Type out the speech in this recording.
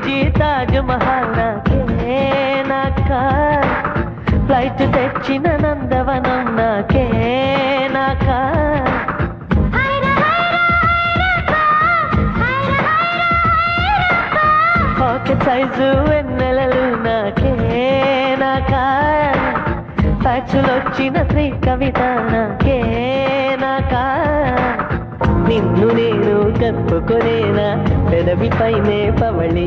beach Taj Mahal నాకే నాకా flight తెచ్చిన నందవనం నాకే నాకా పాకెట్ సైజు వెన్నెలలు నాకే నాకా ఫ్యాక్సులొచ్చిన శ్రీ కవిత నాకే నాకా నిన్ను నేను కప్పుకొనేనా పెదవి పైనే పవళి